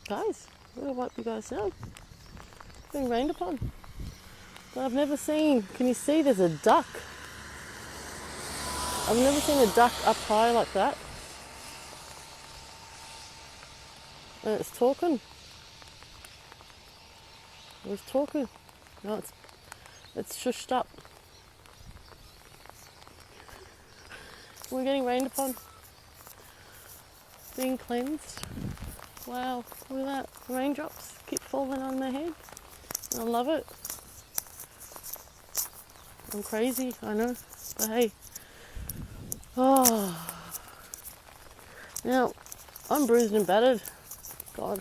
Guys, I'm going to wipe you guys down. Being rained upon. But I've never seen, can you see there's a duck? I've never seen a duck up high like that. And it's talking. It was talking. No, it's shushed up. We're getting rained upon. Being cleansed. Wow, look at that. Raindrops keep falling on my head. I love it. I'm crazy, I know. But hey. Oh. Now, I'm bruised and battered. God.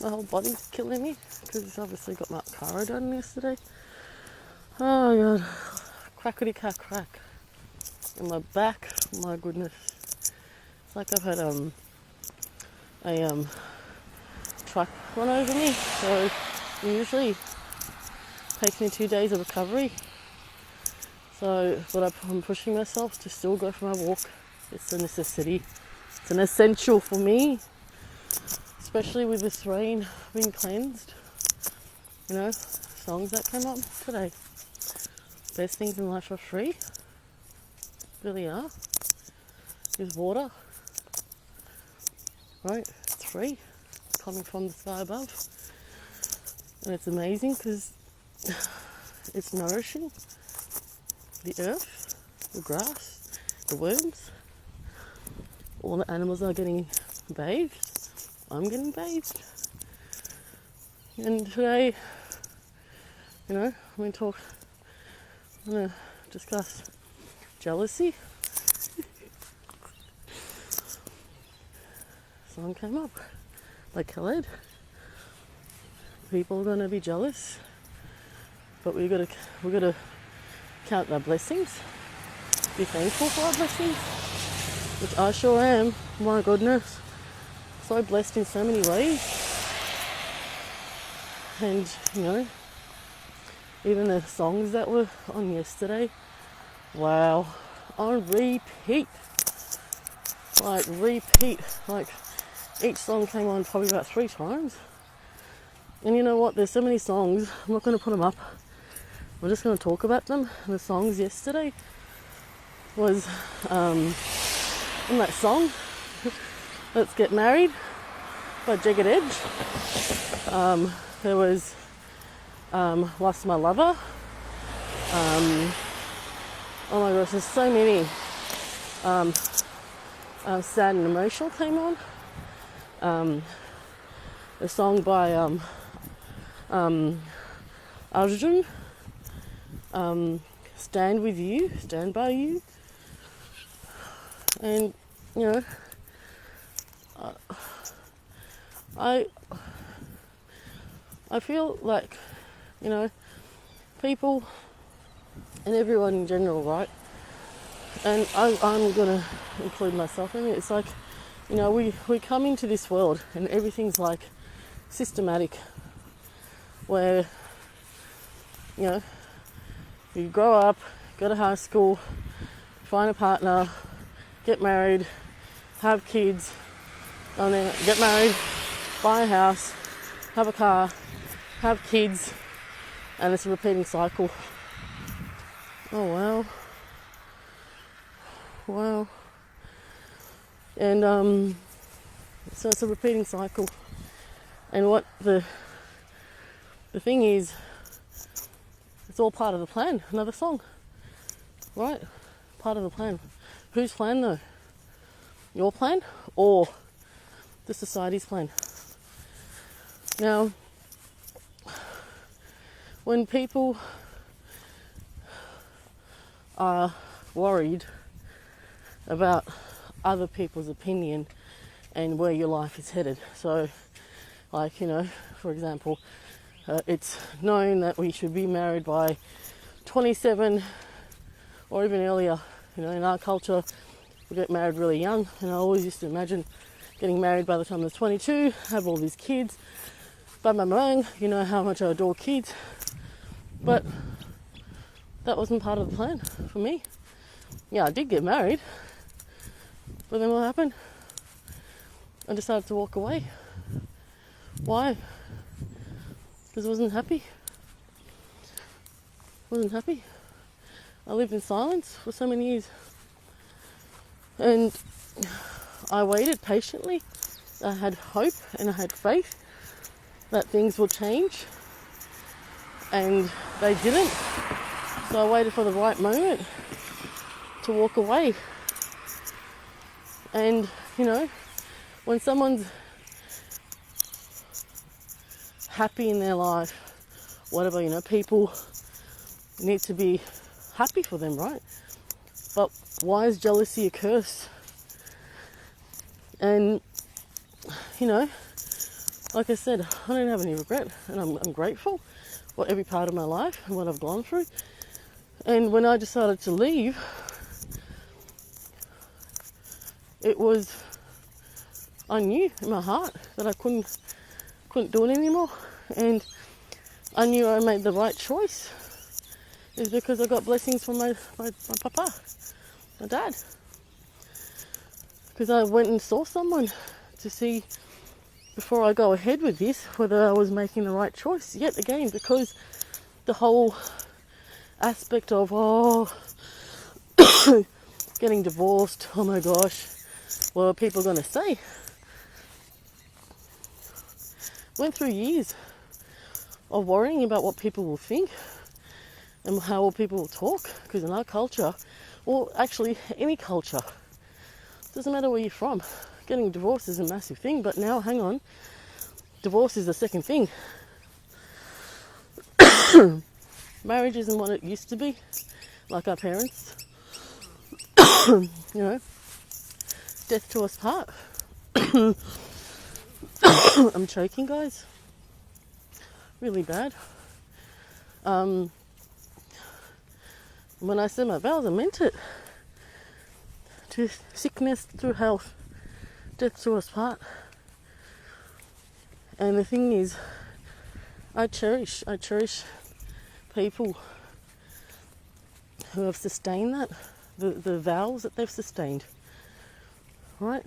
My whole body's killing me. Because it's obviously got my car done yesterday. Oh God. Crackety crack. And my back, my goodness. It's like I've had a truck run over me. So it usually takes me 2 days of recovery. So but I'm pushing myself to still go for my walk. It's a necessity. It's an essential for me. Especially with this rain being cleansed. You know, songs that came up today. Best things in life are free. Really are. Is water. Right? It's free. Coming from the sky above. And it's amazing because it's nourishing. The earth, the grass, the worms. All the animals are getting bathed. I'm getting bathed. And today, you know, I'm going to discuss jealousy. Song came up by Khaled. People are going to be jealous, but we got to count our blessings. Be thankful for our blessings, which I sure am. My goodness, so blessed in so many ways. And you know, even the songs that were on yesterday, wow, on repeat. Like each song came on probably about 3 times. And you know what, there's so many songs, I'm not going to put them up, we're just going to talk about them. The songs yesterday was in that song Let's Get Married by Jagged. There was Lost My Lover. Oh my gosh, there's so many. Sad and Emotional came on. A song by Arjun. Stand With You, Stand By You. And, you know, I feel like, you know, people and everyone in general, right? And I'm going to include myself in it. It's like, you know, we come into this world and everything's like systematic, where, you know, you grow up, go to high school, find a partner, get married, have kids, and then get married, buy a house, have a car, have kids, and it's a repeating cycle. Oh wow. And so it's a repeating cycle. And what the thing is, it's all part of the plan. Another song, right? Part of the plan. Whose plan though? Your plan or the society's plan? Now, when people are worried about other people's opinion and where your life is headed, so like, you know, for example, it's known that we should be married by 27 or even earlier. You know, in our culture, we get married really young, and I always used to imagine getting married by the time I was 22, have all these kids, bang, you know how much I adore kids, but that wasn't part of the plan for me. Yeah, I did get married, but then what happened? I decided to walk away. Why? Because I wasn't happy. Wasn't happy. I lived in silence for so many years. And I waited patiently. I had hope and I had faith that things would change. And they didn't. So I waited for the right moment to walk away. And, you know, when someone's happy in their life, whatever, you know, people need to be happy for them, right? But why is jealousy a curse? And, you know, like I said, I don't have any regret, and I'm grateful for every part of my life and what I've gone through. And when I decided to leave, I knew in my heart that I couldn't do it anymore. And I knew I made the right choice. It's because I got blessings from my papa, my dad. Because I went and saw someone to see, before I go ahead with this, whether I was making the right choice. Yet again, because the whole aspect of, getting divorced, oh my gosh, what are people going to say? Went through years of worrying about what people will think and how people will talk. Because in our culture, or actually any culture, doesn't matter where you're from, getting divorced is a massive thing. But now, hang on, divorce is the second thing. Marriage isn't what it used to be, like our parents. You know, death to us part. I'm choking, guys. Really bad. When I said my vows, I meant it. To sickness through health, death to us part. And the thing is, I cherish people who have sustained that, the vows that they've sustained, right?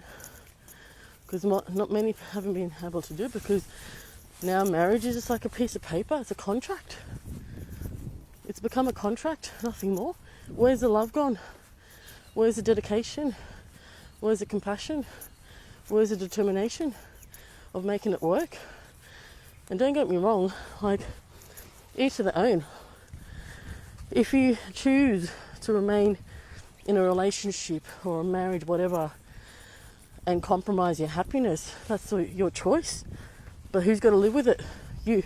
Because not many haven't been able to do, because now marriage is just like a piece of paper. It's a contract. It's become a contract, nothing more. Where's the love gone? Where's the dedication? Where's the compassion? Where's the determination of making it work? And don't get me wrong, like, each to their own. If you choose to remain in a relationship or a marriage, whatever, and compromise your happiness, that's your choice. But who's got to live with it? You.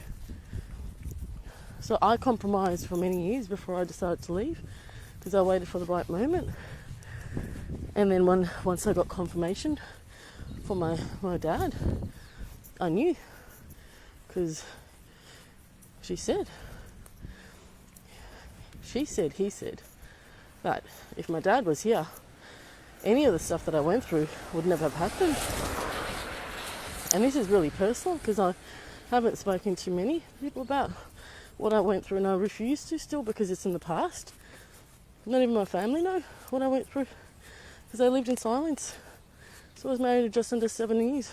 So I compromised for many years before I decided to leave, because I waited for the right moment. And then once I got confirmation from my dad, I knew, because he said, he said that if my dad was here, any of the stuff that I went through would never have happened. And this is really personal, because I haven't spoken to many people about what I went through, and I refuse to still, because it's in the past. Not even my family know what I went through, because I lived in silence. So I was married just under 7 years,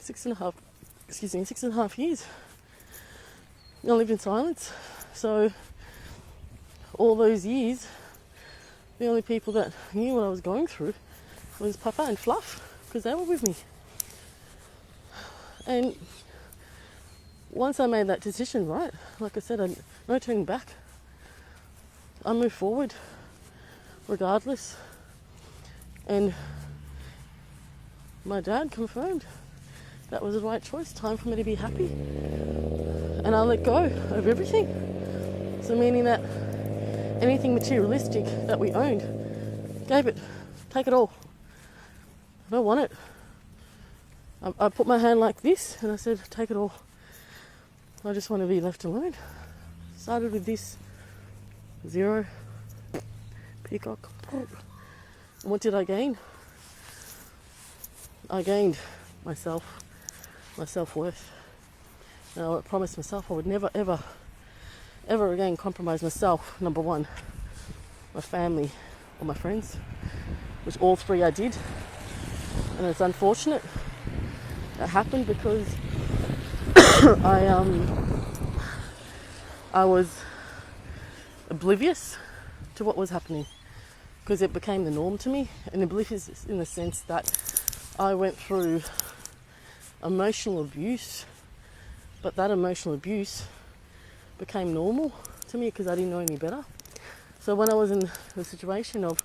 6.5 years. I lived in silence. So all those years, the only people that knew what I was going through was Papa and Fluff, because they were with me. And once I made that decision, right, like I said, no turning back. I moved forward regardless. And my dad confirmed that was the right choice. Time for me to be happy. And I let go of everything. So meaning that anything materialistic that we owned, take it all. I don't want it. I put my hand like this and I said, take it all. I just want to be left alone. Started with this 0 peacock. And what did I gain? I gained myself, my self-worth. And I promised myself I would never, ever, ever again compromise myself. Number one, my family or my friends, which all three I did. And it's unfortunate that happened, because I was oblivious to what was happening because it became the norm to me, and oblivious in the sense that I went through emotional abuse, but that emotional abuse became normal to me because I didn't know any better. So when I was in the situation of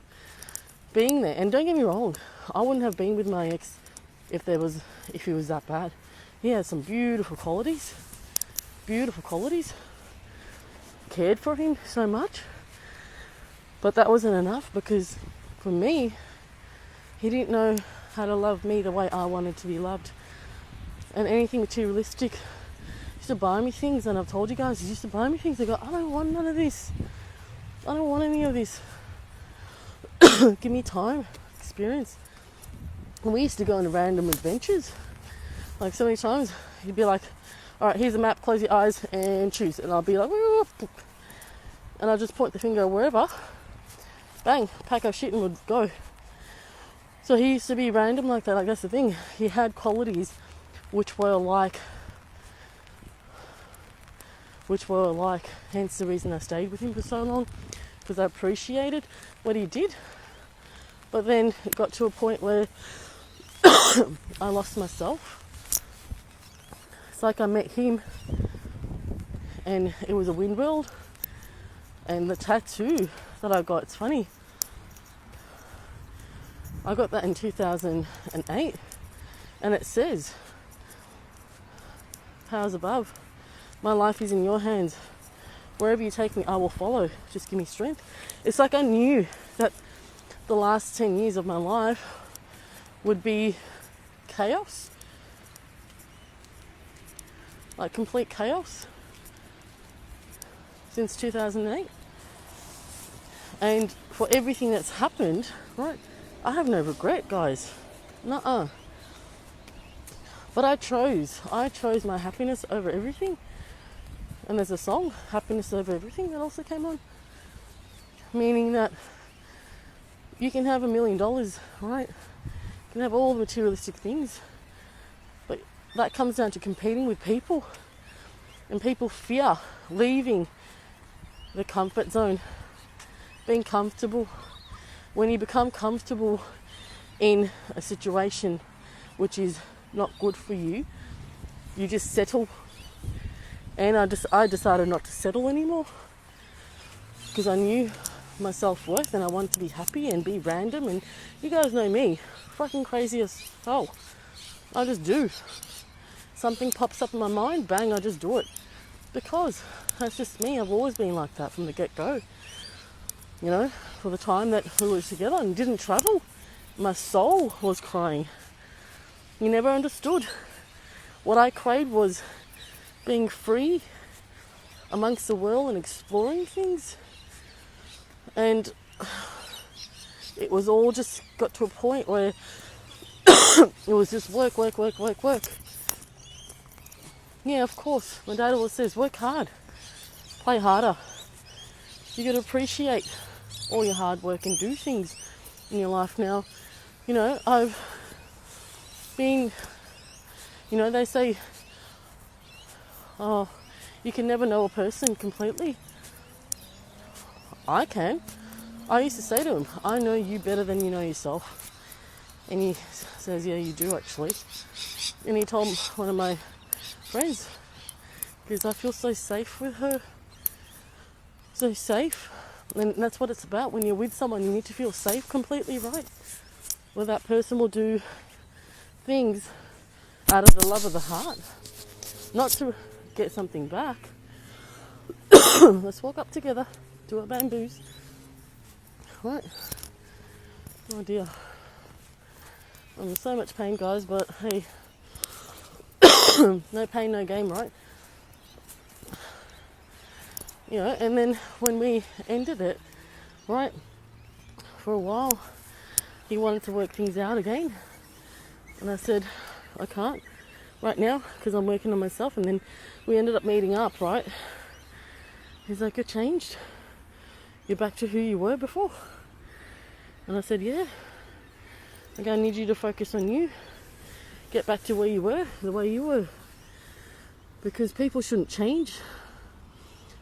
being there, and don't get me wrong, I wouldn't have been with my ex if he was that bad. He had some beautiful qualities, cared for him so much, but that wasn't enough because for me, he didn't know how to love me the way I wanted to be loved. And anything materialistic, he used to buy me things, and I've told you guys, he used to buy me things. I go, I don't want none of this. I don't want any of this. Give me time, experience. And we used to go on random adventures. Like so many times, he'd be like, all right, here's a map, close your eyes and choose. And I'll be like, whoop, and I'll just point the finger wherever, bang, pack our shit and would go. So he used to be random like that. Like that's the thing. He had qualities which were like, hence the reason I stayed with him for so long, because I appreciated what he did. But then it got to a point where I lost myself. It's like I met him and it was a wind world, and the tattoo that I got, it's funny, I got that in 2008, and it says, powers above, my life is in your hands. Wherever you take me, I will follow. Just give me strength. It's like I knew that the last 10 years of my life would be chaos. Like complete chaos. Since 2008. And for everything that's happened, right, I have no regret, guys. Nuh-uh. But I chose my happiness over everything. And there's a song, Happiness Over Everything, that also came on. Meaning that you can have $1 million, right? You can have all the materialistic things. But that comes down to competing with people. And people fear leaving the comfort zone. Being comfortable. When you become comfortable in a situation which is not good for you, you just settle. And I decided not to settle anymore because I knew my self-worth and I wanted to be happy and be random. And you guys know me, fucking crazy as hell. I just do. Something pops up in my mind, bang, I just do it. Because that's just me. I've always been like that from the get-go. You know, for the time that we were together and didn't travel, my soul was crying. You never understood. What I craved was being free amongst the world and exploring things. And it was all just got to a point where it was just work. Yeah, of course. My dad always says, work hard, play harder. You got to appreciate all your hard work and do things in your life now. You know, I've been, you know, they say, oh, you can never know a person completely. I can. I used to say to him, I know you better than you know yourself. And he says, yeah, you do actually. And he told one of my friends, because I feel so safe with her. So safe. And that's what it's about. When you're with someone, you need to feel safe completely, right? Where that person will do things out of the love of the heart. Not to get something back. Let's walk up together. Do our bamboos. Right. Oh dear. I'm in so much pain, guys, but hey. No pain, no game, right? You know, and then when we ended it, right, for a while, he wanted to work things out again. And I said, I can't right now because I'm working on myself. And then we ended up meeting up, right? He's like, you're changed. You're back to who you were before. And I said, yeah. Like, I need you to focus on you. Get back to where you were, the way you were. because people shouldn't change.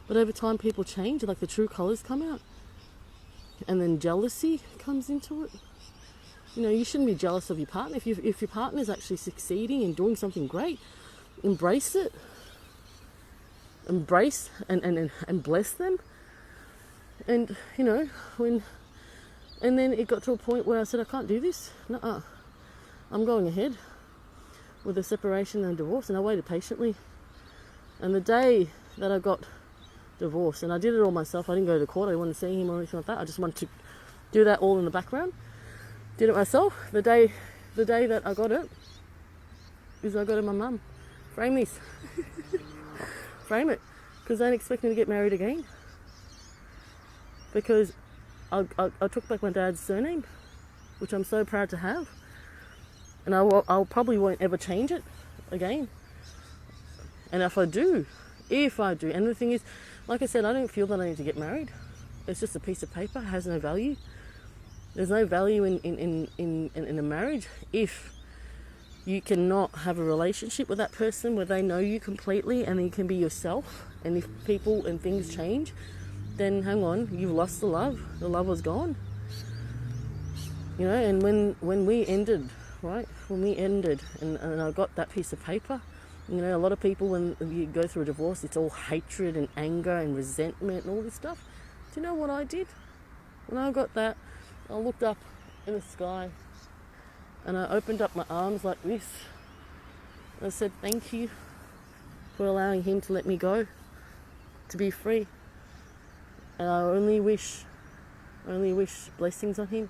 But over time people change, like the true colours come out. And then jealousy comes into it. You know, you shouldn't be jealous of your partner. If your partner is actually succeeding and doing something great, embrace it. Embrace and bless them. And, you know, and then it got to a point where I said, I can't do this. Nuh-uh. I'm going ahead with a separation and divorce. And I waited patiently. And the day that I got divorced, and I did it all myself. I didn't go to court. I didn't want to see him or anything like that. I just wanted to do that all in the background. Did it myself. The day that I got it is I got to my mum. Frame this. Frame it. Because they didn't expect me to get married again. Because I took back my dad's surname, which I'm so proud to have. And I probably won't ever change it again. And if I do, and the thing is, like I said, I don't feel that I need to get married. It's just a piece of paper, it has no value. There's no value in a marriage if you cannot have a relationship with that person where they know you completely and then you can be yourself. And if people and things change, then hang on, you've lost the love. The love was gone. You know, and when we ended, right? When we ended and I got that piece of paper, you know, a lot of people, when you go through a divorce, it's all hatred and anger and resentment and all this stuff. Do you know what I did? When I got that, I looked up in the sky and I opened up my arms like this. I said, thank you for allowing him to let me go, to be free. And I only wish blessings on him,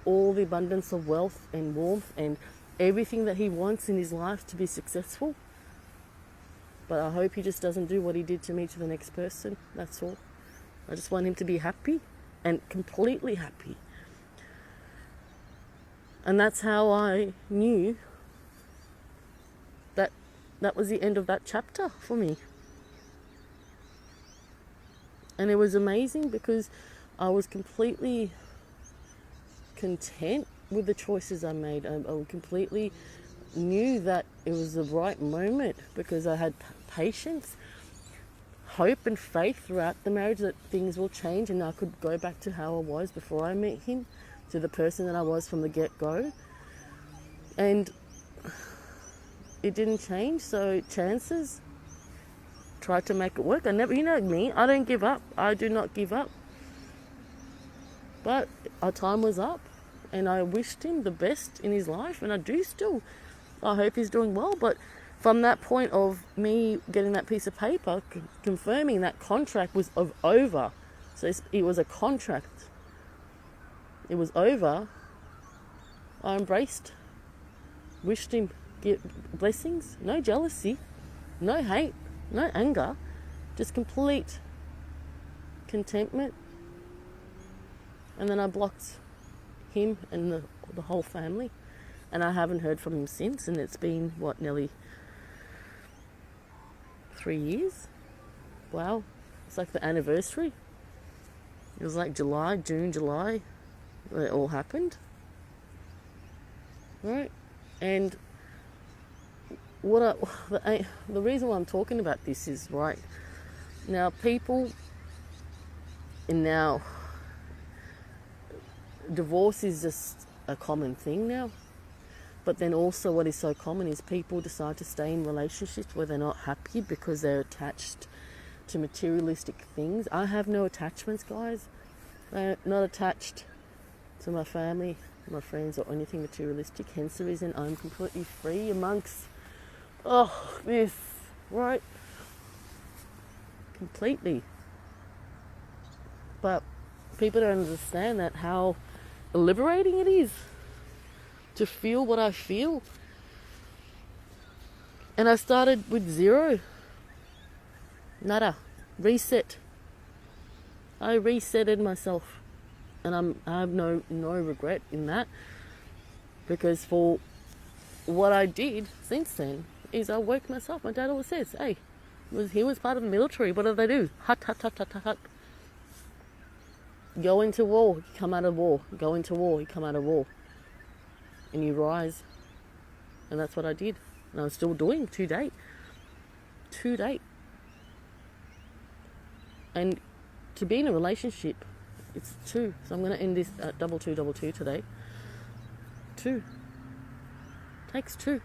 all the abundance of wealth and warmth and everything that he wants in his life to be successful. But I hope he just doesn't do what he did to me to the next person. That's all. I just want him to be happy and completely happy. And that's how I knew that that was the end of that chapter for me. And it was amazing because I was completely content with the choices I made. I completely knew that it was the right moment because I had patience, hope and faith throughout the marriage that things will change and I could go back to how I was before I met him, to the person that I was from the get-go. And it didn't change, so chances, tried to make it work. I never, you know me, I don't give up. I do not give up. But our time was up and I wished him the best in his life, and I do still. I hope he's doing well, but from that point of me getting that piece of paper, confirming that contract was over, so it was a contract, it was over, I embraced, wished him blessings, no jealousy, no hate, no anger, just complete contentment. And then I blocked him and the whole family. And I haven't heard from him since, and it's been, nearly 3 years? Wow. It's like the anniversary. It was like June, July, when it all happened. Right? And the reason why I'm talking about this is, right, now people, and now divorce is just a common thing now. But then also what is so common is people decide to stay in relationships where they're not happy because they're attached to materialistic things. I have no attachments, guys. I'm not attached to my family, my friends, or anything materialistic. Hence the reason I'm completely free amongst this, right? Completely. But people don't understand that, how liberating it is to feel what I feel. And I started with zero. Nada. Reset. I resetted myself. And I have no regret in that. Because for what I did since then is I woke myself. My dad always says, hey, he was part of the military. What do they do? Hut, hut, hut, hut, hut, hut. Go into war, you come out of war. Go into war, you come out of war. And you rise. And that's what I did. And I'm still doing to date. to date. And to be in a relationship, it's 2. So I'm going to end this at 2222 today. 2. Takes 2.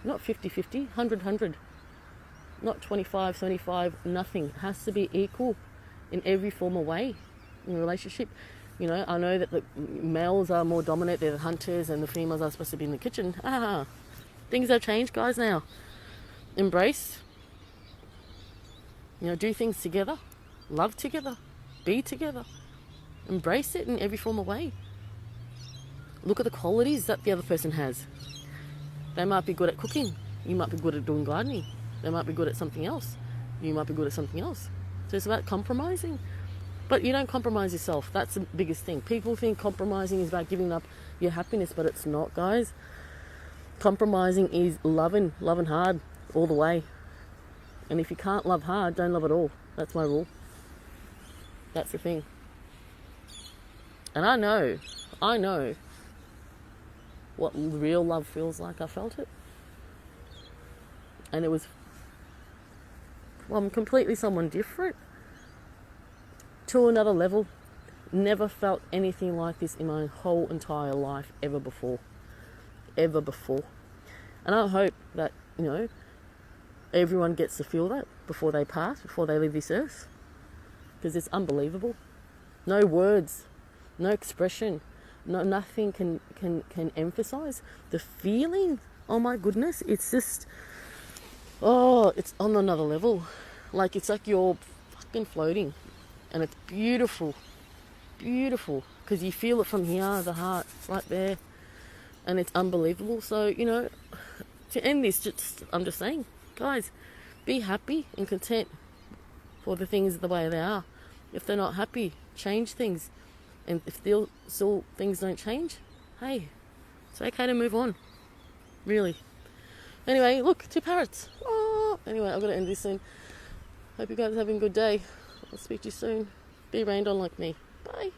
Not 50-50, 100-100. Not 25-75, nothing. It has to be equal in every form of way in a relationship. You know, I know that the males are more dominant, they're the hunters, and the females are supposed to be in the kitchen. Things have changed, guys, now. Embrace. You know, do things together. Love together. Be together. Embrace it in every form of way. Look at the qualities that the other person has. They might be good at cooking. You might be good at doing gardening. They might be good at something else. You might be good at something else. So it's about compromising. But you don't compromise yourself. That's the biggest thing. People think compromising is about giving up your happiness, but it's not, guys. Compromising is loving hard all the way. And if you can't love hard, don't love at all. That's my rule. That's the thing. And I know what real love feels like. I felt it. And it was, well, I'm completely someone different. To another level. Never felt anything like this in my whole entire life ever before. Ever before. And I hope that, you know, everyone gets to feel that before they pass, before they leave this earth. Because it's unbelievable. No words, no expression, nothing can emphasize the feeling. Oh my goodness, it's just, it's on another level. Like, it's like you're fucking floating. And it's beautiful, beautiful, because you feel it from here, the heart, right there, and it's unbelievable. So, you know, to end this, I'm just saying, guys, be happy and content for the things the way they are. If they're not happy, change things, and if still things don't change, hey, it's okay to move on, really. Anyway, look, 2 parrots. Anyway, I've got to end this soon. Hope you guys are having a good day. I'll speak to you soon. Be rained on like me. Bye.